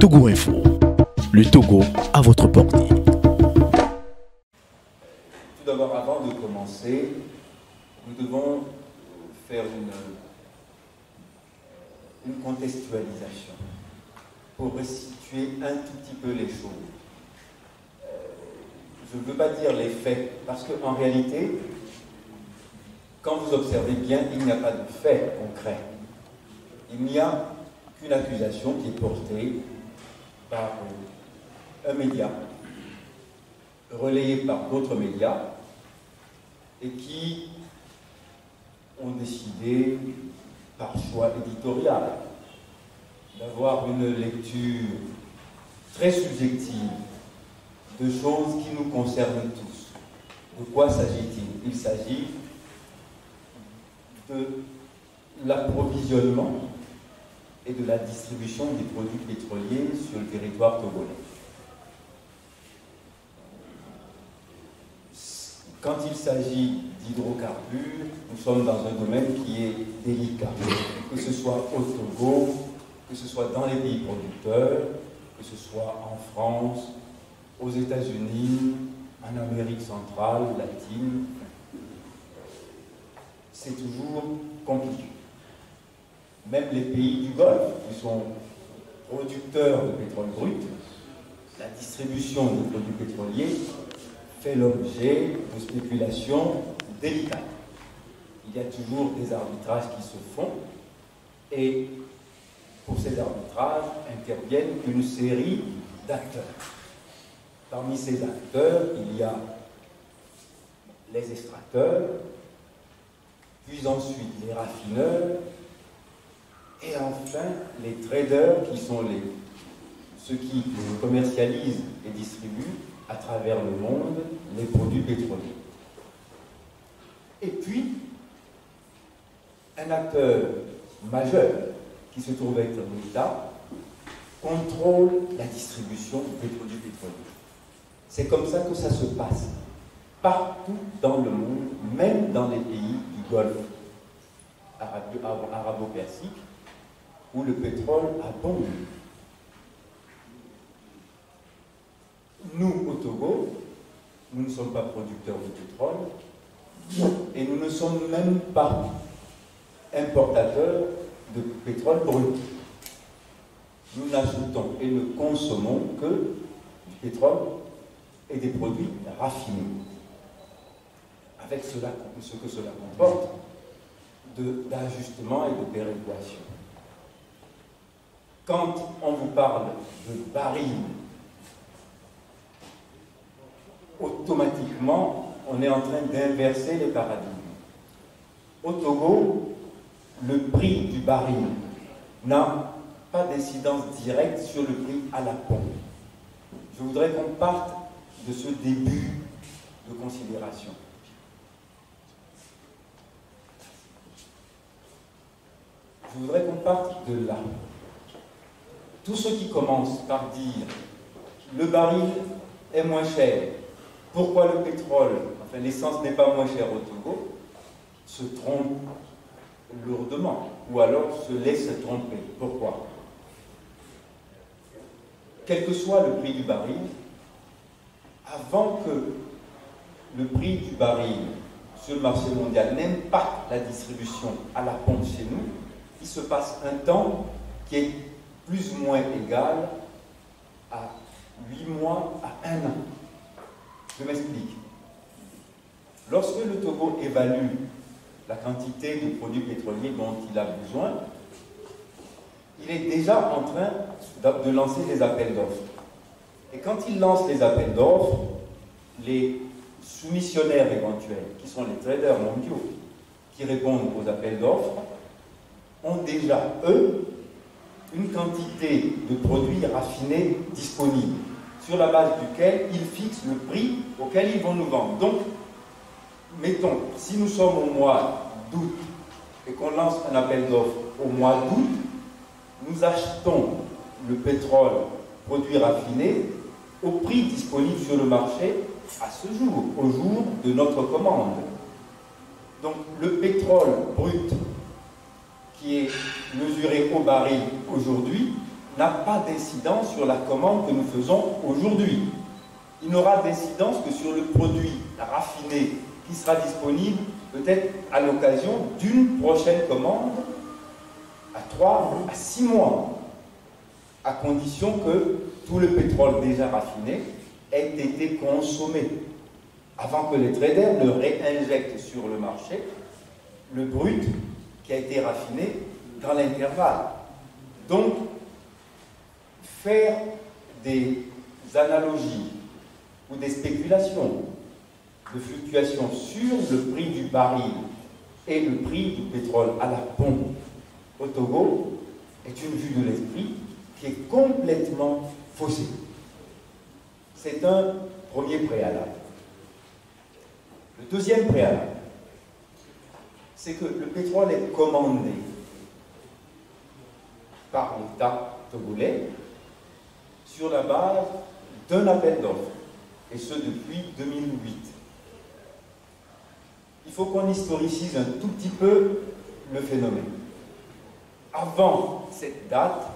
Togo Info, le Togo à votre portée. Tout d'abord, avant de commencer, nous devons faire une contextualisation pour resituer un tout petit peu les choses. Je ne veux pas dire les faits, parce qu'en réalité, quand vous observez bien, il n'y a pas de fait concret. Il n'y a qu'une accusation qui est portée par un média, relayé par d'autres médias, et qui ont décidé, par choix éditorial, d'avoir une lecture très subjective de choses qui nous concernent tous. De quoi s'agit-il? Il s'agit de l'approvisionnement et de la distribution des produits pétroliers sur le territoire togolais. Quand il s'agit d'hydrocarbures, nous sommes dans un domaine qui est délicat, que ce soit au Togo, que ce soit dans les pays producteurs, que ce soit en France, aux États-Unis, en Amérique centrale, latine, c'est toujours compliqué. Même les pays du Golfe, qui sont producteurs de pétrole brut, la distribution des produits pétroliers fait l'objet de spéculations délicates. Il y a toujours des arbitrages qui se font, et pour ces arbitrages interviennent une série d'acteurs. Parmi ces acteurs, il y a les extracteurs, puis ensuite les raffineurs, et enfin les traders, qui sont ceux qui commercialisent et distribuent à travers le monde les produits pétroliers. Et puis, un acteur majeur, qui se trouve être l'État, contrôle la distribution des produits pétroliers. C'est comme ça que ça se passe, partout dans le monde, même dans les pays du Golfe arabo-persique, où le pétrole abonde. Nous, au Togo, nous ne sommes pas producteurs de pétrole, et nous ne sommes même pas importateurs de pétrole brut. Nous n'achetons et ne consommons que du pétrole et des produits raffinés, avec ce que cela comporte d'ajustement et de péréquation. Quand on vous parle de barils, automatiquement, on est en train d'inverser les paradigmes. Au Togo, le prix du baril n'a pas d'incidence directe sur le prix à la pompe. Je voudrais qu'on parte de ce début de considération. Je voudrais qu'on parte de là. Tous ceux qui commencent par dire le baril est moins cher, pourquoi le pétrole, enfin l'essence n'est pas moins chère au Togo, se trompent lourdement, ou alors se laissent tromper. Pourquoi? Quel que soit le prix du baril, avant que le prix du baril sur le marché mondial n'impacte la distribution à la pompe chez nous, il se passe un temps qui est plus ou moins égal à 8 mois à 1 an. Je m'explique. Lorsque le Togo évalue la quantité de produits pétroliers dont il a besoin, il est déjà en train de lancer des appels d'offres. Et quand il lance les appels d'offres, les soumissionnaires éventuels, qui sont les traders mondiaux, qui répondent aux appels d'offres, ont déjà, eux, une quantité de produits raffinés disponibles, sur la base duquel ils fixent le prix auquel ils vont nous vendre. Donc, mettons, si nous sommes au mois d'août et qu'on lance un appel d'offres au mois d'août, nous achetons le pétrole produit raffiné au prix disponible sur le marché à ce jour, au jour de notre commande. Donc, le pétrole brut qui est mesuré au baril aujourd'hui n'a pas d'incidence sur la commande que nous faisons aujourd'hui. Il n'aura d'incidence que sur le produit raffiné qui sera disponible peut-être à l'occasion d'une prochaine commande à 3 à 6 mois, à condition que tout le pétrole déjà raffiné ait été consommé, avant que les traders ne réinjectent sur le marché le brut qui a été raffiné dans l'intervalle. Donc, faire des analogies ou des spéculations de fluctuations sur le prix du baril et le prix du pétrole à la pompe au Togo est une vue de l'esprit qui est complètement faussée. C'est un premier préalable. Le deuxième préalable, c'est que le pétrole est commandé par l'État togolais sur la base d'un appel d'offres, et ce depuis 2008. Il faut qu'on historicise un tout petit peu le phénomène. Avant cette date,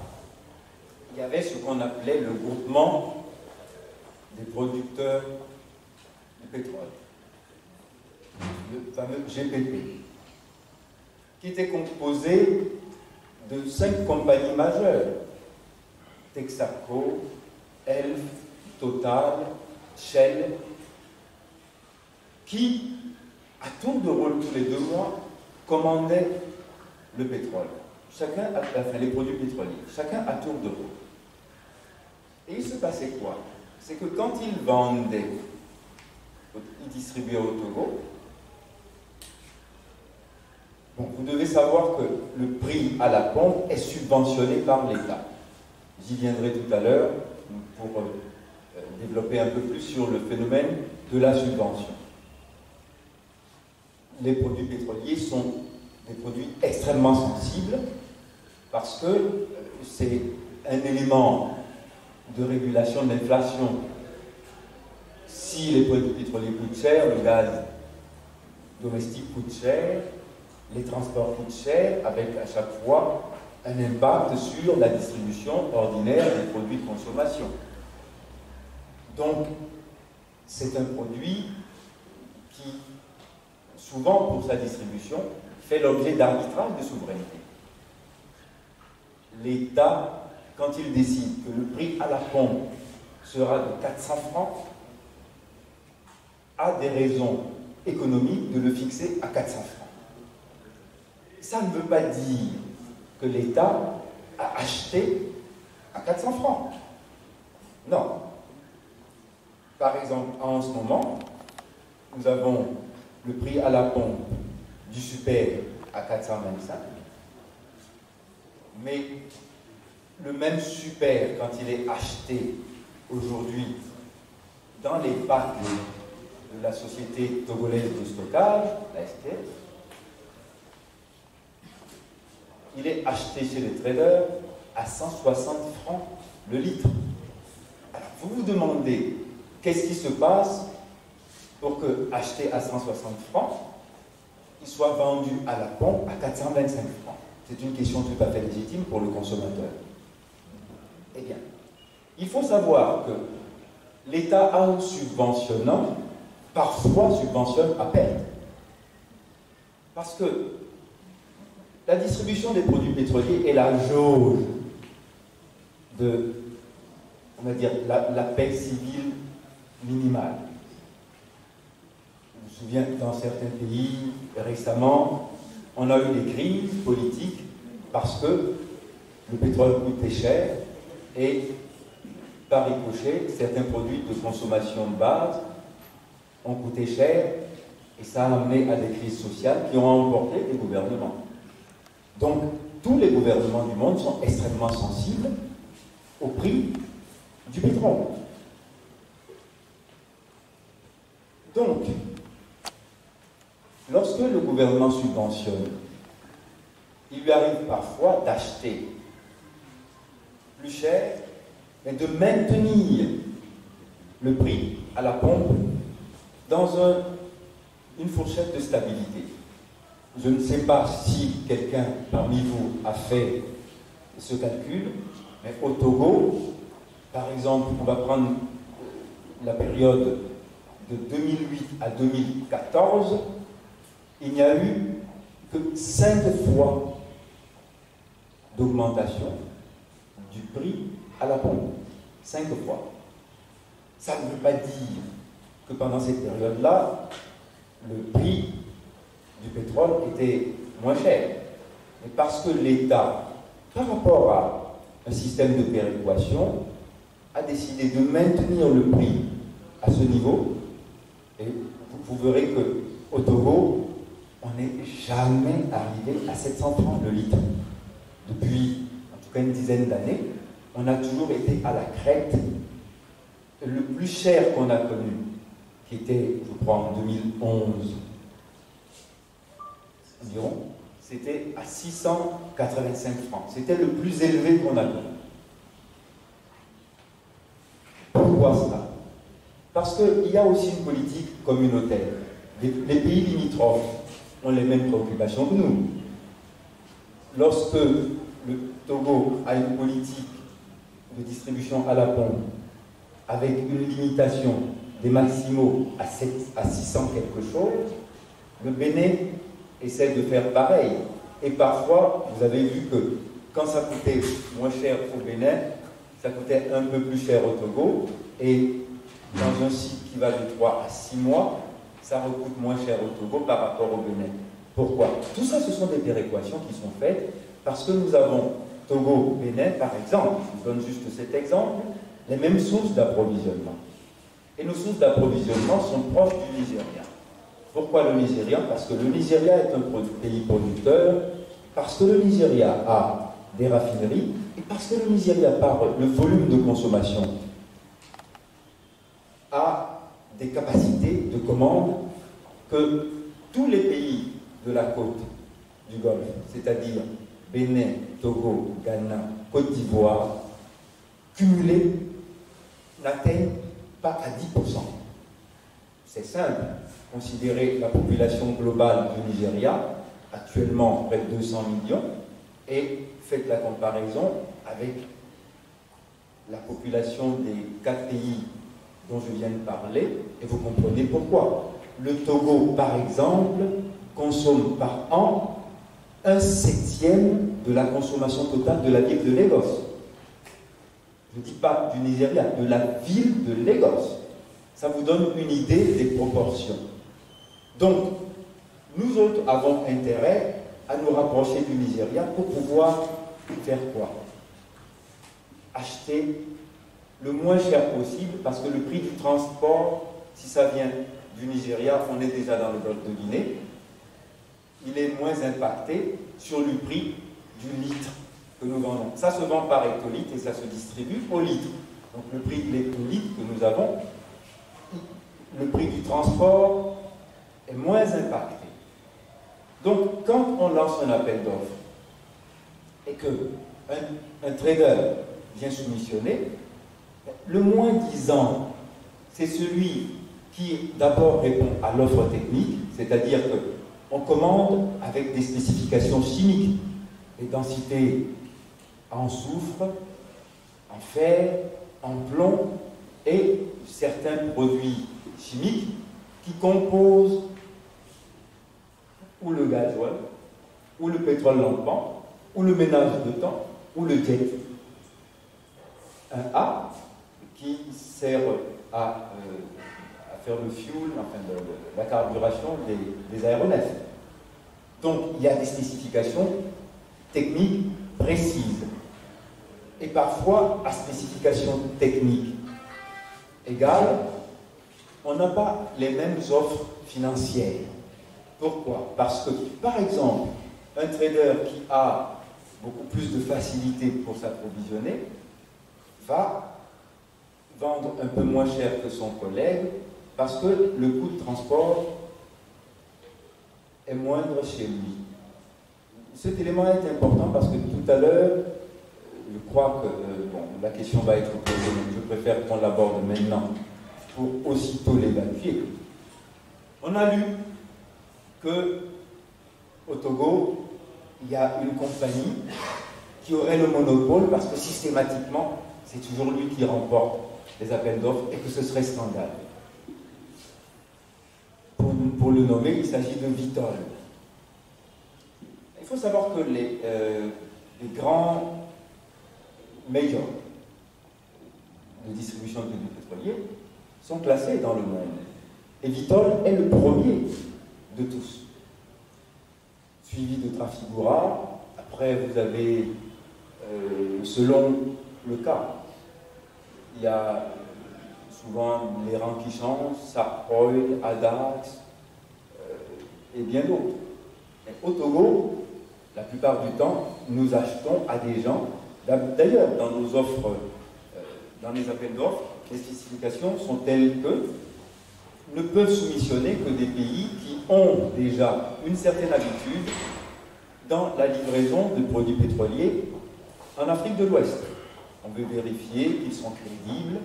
il y avait ce qu'on appelait le groupement des producteurs de pétrole, le fameux GPP, qui était composé de 5 compagnies majeures: Texaco, Elf, Total, Shell, qui, à tour de rôle tous les 2 mois, commandaient le pétrole. Chacun, enfin les produits pétroliers, chacun à tour de rôle. Et il se passait quoi? C'est que quand ils vendaient, ils distribuaient au Togo. Bon, vous devez savoir que le prix à la pompe est subventionné par l'État. J'y viendrai tout à l'heure pour développer un peu plus sur le phénomène de la subvention. Les produits pétroliers sont des produits extrêmement sensibles parce que c'est un élément de régulation de l'inflation. Si les produits pétroliers coûtent cher, le gaz domestique coûte cher, les transports coûtent cher, avec à chaque fois un impact sur la distribution ordinaire des produits de consommation. Donc, c'est un produit qui, souvent pour sa distribution, fait l'objet d'arbitrage de souveraineté. L'État, quand il décide que le prix à la pompe sera de 400 francs, a des raisons économiques de le fixer à 400 francs. Ça ne veut pas dire que l'État a acheté à 400 francs. Non. Par exemple, en ce moment, nous avons le prix à la pompe du super à 425, mais le même super, quand il est acheté aujourd'hui dans les packs de la société togolaise de stockage, la STF, il est acheté chez les traders à 160 francs le litre. Alors, vous vous demandez, qu'est-ce qui se passe pour que, acheté à 160 francs, il soit vendu à la pompe à 425 francs? C'est une question tout à fait légitime pour le consommateur. Eh bien, il faut savoir que l'État, en subventionnant, parfois subventionne à perte. Parce que la distribution des produits pétroliers est la jauge de, on va dire, la paix civile minimale. Je me souviens que dans certains pays, récemment, on a eu des crises politiques parce que le pétrole coûtait cher et, par ricochet, certains produits de consommation de base ont coûté cher et ça a amené à des crises sociales qui ont emporté les gouvernements. Donc, tous les gouvernements du monde sont extrêmement sensibles au prix du pétrole. Donc, lorsque le gouvernement subventionne, il lui arrive parfois d'acheter plus cher, mais de maintenir le prix à la pompe dans une fourchette de stabilité. Je ne sais pas si quelqu'un parmi vous a fait ce calcul. Mais au Togo, par exemple, on va prendre la période de 2008 à 2014, il n'y a eu que 5 fois d'augmentation du prix à la pompe. 5 fois. Ça ne veut pas dire que pendant cette période-là, le prix du pétrole était moins cher. Mais parce que l'État, par rapport à un système de péréquation, a décidé de maintenir le prix à ce niveau. Et vous verrez qu'au Togo, on n'est jamais arrivé à 700 francs le litre. Depuis, en tout cas, une dizaine d'années, on a toujours été à la crête. Le plus cher qu'on a connu, qui était, je crois, en 2011, environ, c'était à 685 francs. C'était le plus élevé qu'on a connu. Pourquoi cela? Parce qu'il y a aussi une politique communautaire. Les pays limitrophes ont les mêmes préoccupations que nous. Lorsque le Togo a une politique de distribution à la pompe avec une limitation des maximaux à 600 quelque chose, le Bénin essaie de faire pareil. Et parfois, vous avez vu que quand ça coûtait moins cher au Bénin, ça coûtait un peu plus cher au Togo. Et dans un cycle qui va de 3 à 6 mois, ça recoute moins cher au Togo par rapport au Bénin. Pourquoi? Tout ça, ce sont des péréquations qui sont faites parce que nous avons Togo-Bénin, par exemple, je vous donne juste cet exemple, les mêmes sources d'approvisionnement. Et nos sources d'approvisionnement sont proches du Nigeria. Pourquoi le Nigeria? Parce que le Nigeria est un pays producteur, parce que le Nigeria a des raffineries, et parce que le Nigeria, par le volume de consommation, a des capacités de commande que tous les pays de la côte du Golfe, c'est-à-dire Bénin, Togo, Ghana, Côte d'Ivoire, cumulés, n'atteignent pas à 10%. C'est simple. Considérez la population globale du Nigeria, actuellement près de 200 millions, et faites la comparaison avec la population des 4 pays dont je viens de parler, et vous comprenez pourquoi. Le Togo, par exemple, consomme par an 1/7 de la consommation totale de la ville de Lagos. Je ne dis pas du Nigeria, de la ville de Lagos. Ça vous donne une idée des proportions. Donc, nous autres avons intérêt à nous rapprocher du Nigeria pour pouvoir faire quoi? Acheter le moins cher possible, parce que le prix du transport, si ça vient du Nigeria, on est déjà dans le golfe de Guinée, il est moins impacté sur le prix du litre que nous vendons. Ça se vend par hectolitre et ça se distribue au litre. Donc le prix de l'hectolitre que nous avons, le prix du transport est moins impacté. Donc quand on lance un appel d'offres et qu'un trader vient soumissionner, le moins disant, c'est celui qui d'abord répond à l'offre technique, c'est-à-dire qu'on commande avec des spécifications chimiques, des densités en soufre, en fer, en plomb et certains produits chimiques qui composent ou le gasoil, ou le pétrole lampant, ou le ménage de temps, ou le jet. Un A qui sert à faire le fuel, enfin la carburation des aéronefs. Donc il y a des spécifications techniques précises. Et parfois, à spécifications techniques égales, on n'a pas les mêmes offres financières. Pourquoi? Parce que, par exemple, un trader qui a beaucoup plus de facilité pour s'approvisionner va vendre un peu moins cher que son collègue parce que le coût de transport est moindre chez lui. Cet élément est important parce que tout à l'heure, je crois que la question va être posée, mais je préfère qu'on l'aborde maintenant pour aussitôt l'évacuer. On a lu qu'au Togo, il y a une compagnie qui aurait le monopole parce que systématiquement, c'est toujours lui qui remporte les appels d'offres et que ce serait scandale. Pour le nommer, il s'agit de Vitol. Il faut savoir que les grands majors de distribution de produits pétroliers sont classés dans le monde. Et Vitol est le premier de tous. Suivi de Trafigura. Après, vous avez, selon le cas, il y a souvent les rangs qui changent, Sarpoil, Adax, et bien d'autres. Au Togo, la plupart du temps, nous achetons à des gens, d'ailleurs, dans nos offres, dans les appels d'offres, les spécifications sont telles que ne peuvent soumissionner que des pays qui ont déjà une certaine habitude dans la livraison de produits pétroliers en Afrique de l'Ouest. On veut vérifier qu'ils sont crédibles,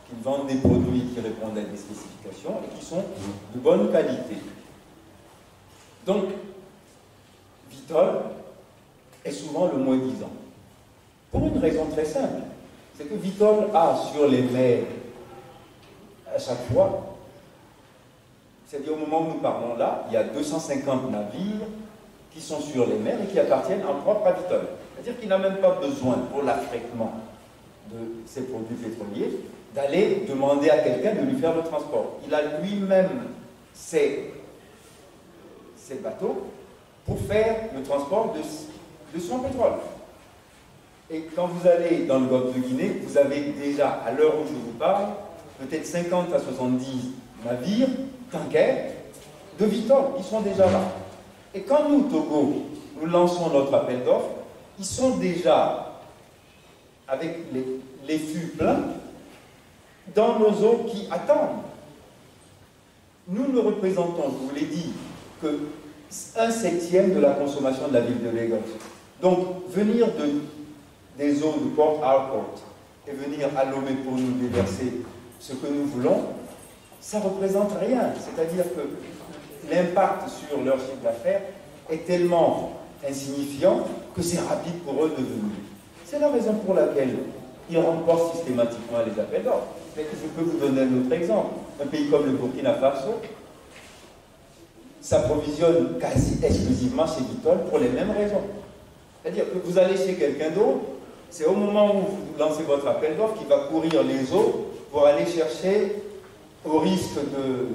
qu'ils vendent des produits qui répondent à des spécifications et qui sont de bonne qualité. Donc, Vitol est souvent le moins-disant. Pour une raison très simple, c'est que Vitol a sur les mers, à chaque fois, c'est-à-dire au moment où nous parlons là, il y a 250 navires qui sont sur les mers et qui appartiennent en propre à Vitol. C'est-à-dire qu'il n'a même pas besoin, pour l'affrètement de ces produits pétroliers, d'aller demander à quelqu'un de lui faire le transport. Il a lui-même ses bateaux pour faire le transport de son pétrole. Et quand vous allez dans le golfe de Guinée, vous avez déjà, à l'heure où je vous parle, peut-être 50 à 70 navires, tankers, de Vitol, ils sont déjà là. Et quand nous, Togo, nous lançons notre appel d'offres, ils sont déjà, avec les fûts pleins, dans nos eaux qui attendent. Nous ne représentons, je vous l'ai dit, que 1/7 de la consommation de la ville de Lagos. Donc, venir des eaux de Port Harcourt et venir à Lomé pour nous déverser ce que nous voulons, ça ne représente rien. C'est-à-dire que l'impact sur leur chiffre d'affaires est tellement insignifiant que c'est rapide pour eux de venir. C'est la raison pour laquelle ils remportent systématiquement les appels d'offres. Mais je peux vous donner un autre exemple. Un pays comme le Burkina Faso s'approvisionne quasi exclusivement chez Vitol pour les mêmes raisons. C'est-à-dire que vous allez chez quelqu'un d'autre, c'est au moment où vous lancez votre appel d'offres qu'il va courir les eaux pour aller chercher, au risque de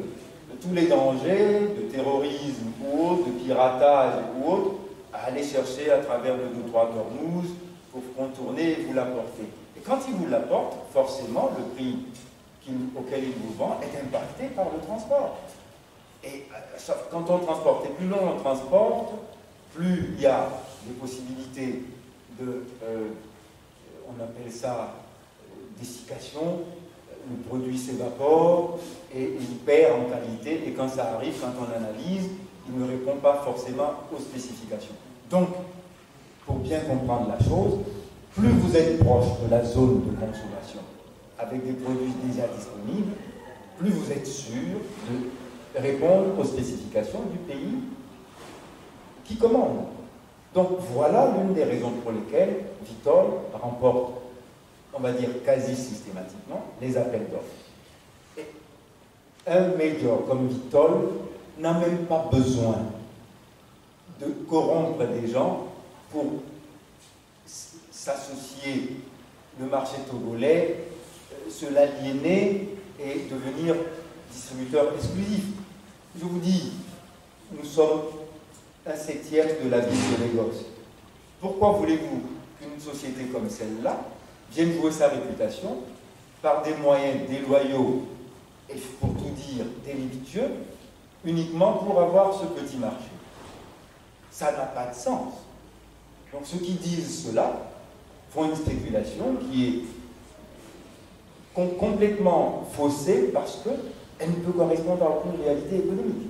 tous les dangers, de terrorisme ou autre, de piratage ou autre, à aller chercher à travers le 2-3 d'Ormuz pour contourner et vous l'apporter. Et quand il vous l'apporte, forcément, le prix auquel il vous vend est impacté par le transport. Et quand on transporte, et plus long on transporte, plus il y a des possibilités de, on appelle ça dessiccation, le produit s'évapore et il perd en qualité, et quand ça arrive, quand on analyse, il ne répond pas forcément aux spécifications. Donc, pour bien comprendre la chose, plus vous êtes proche de la zone de consommation, avec des produits déjà disponibles, plus vous êtes sûr de répondre aux spécifications du pays qui commande. Donc voilà l'une des raisons pour lesquelles Vitol remporte, on va dire quasi systématiquement, les appels d'offres. Et un major comme Vitol n'a même pas besoin de corrompre des gens pour s'associer le marché togolais, se l'aliéner et devenir distributeur exclusif. Je vous dis, nous sommes 1/7 de la ville de Lagos. Pourquoi voulez-vous qu'une société comme celle-là vienne jouer sa réputation par des moyens déloyaux et, pour tout dire, délictueux, uniquement pour avoir ce petit marché? Ça n'a pas de sens. Donc ceux qui disent cela font une spéculation qui est complètement faussée parce qu'elle ne peut correspondre à aucune réalité économique.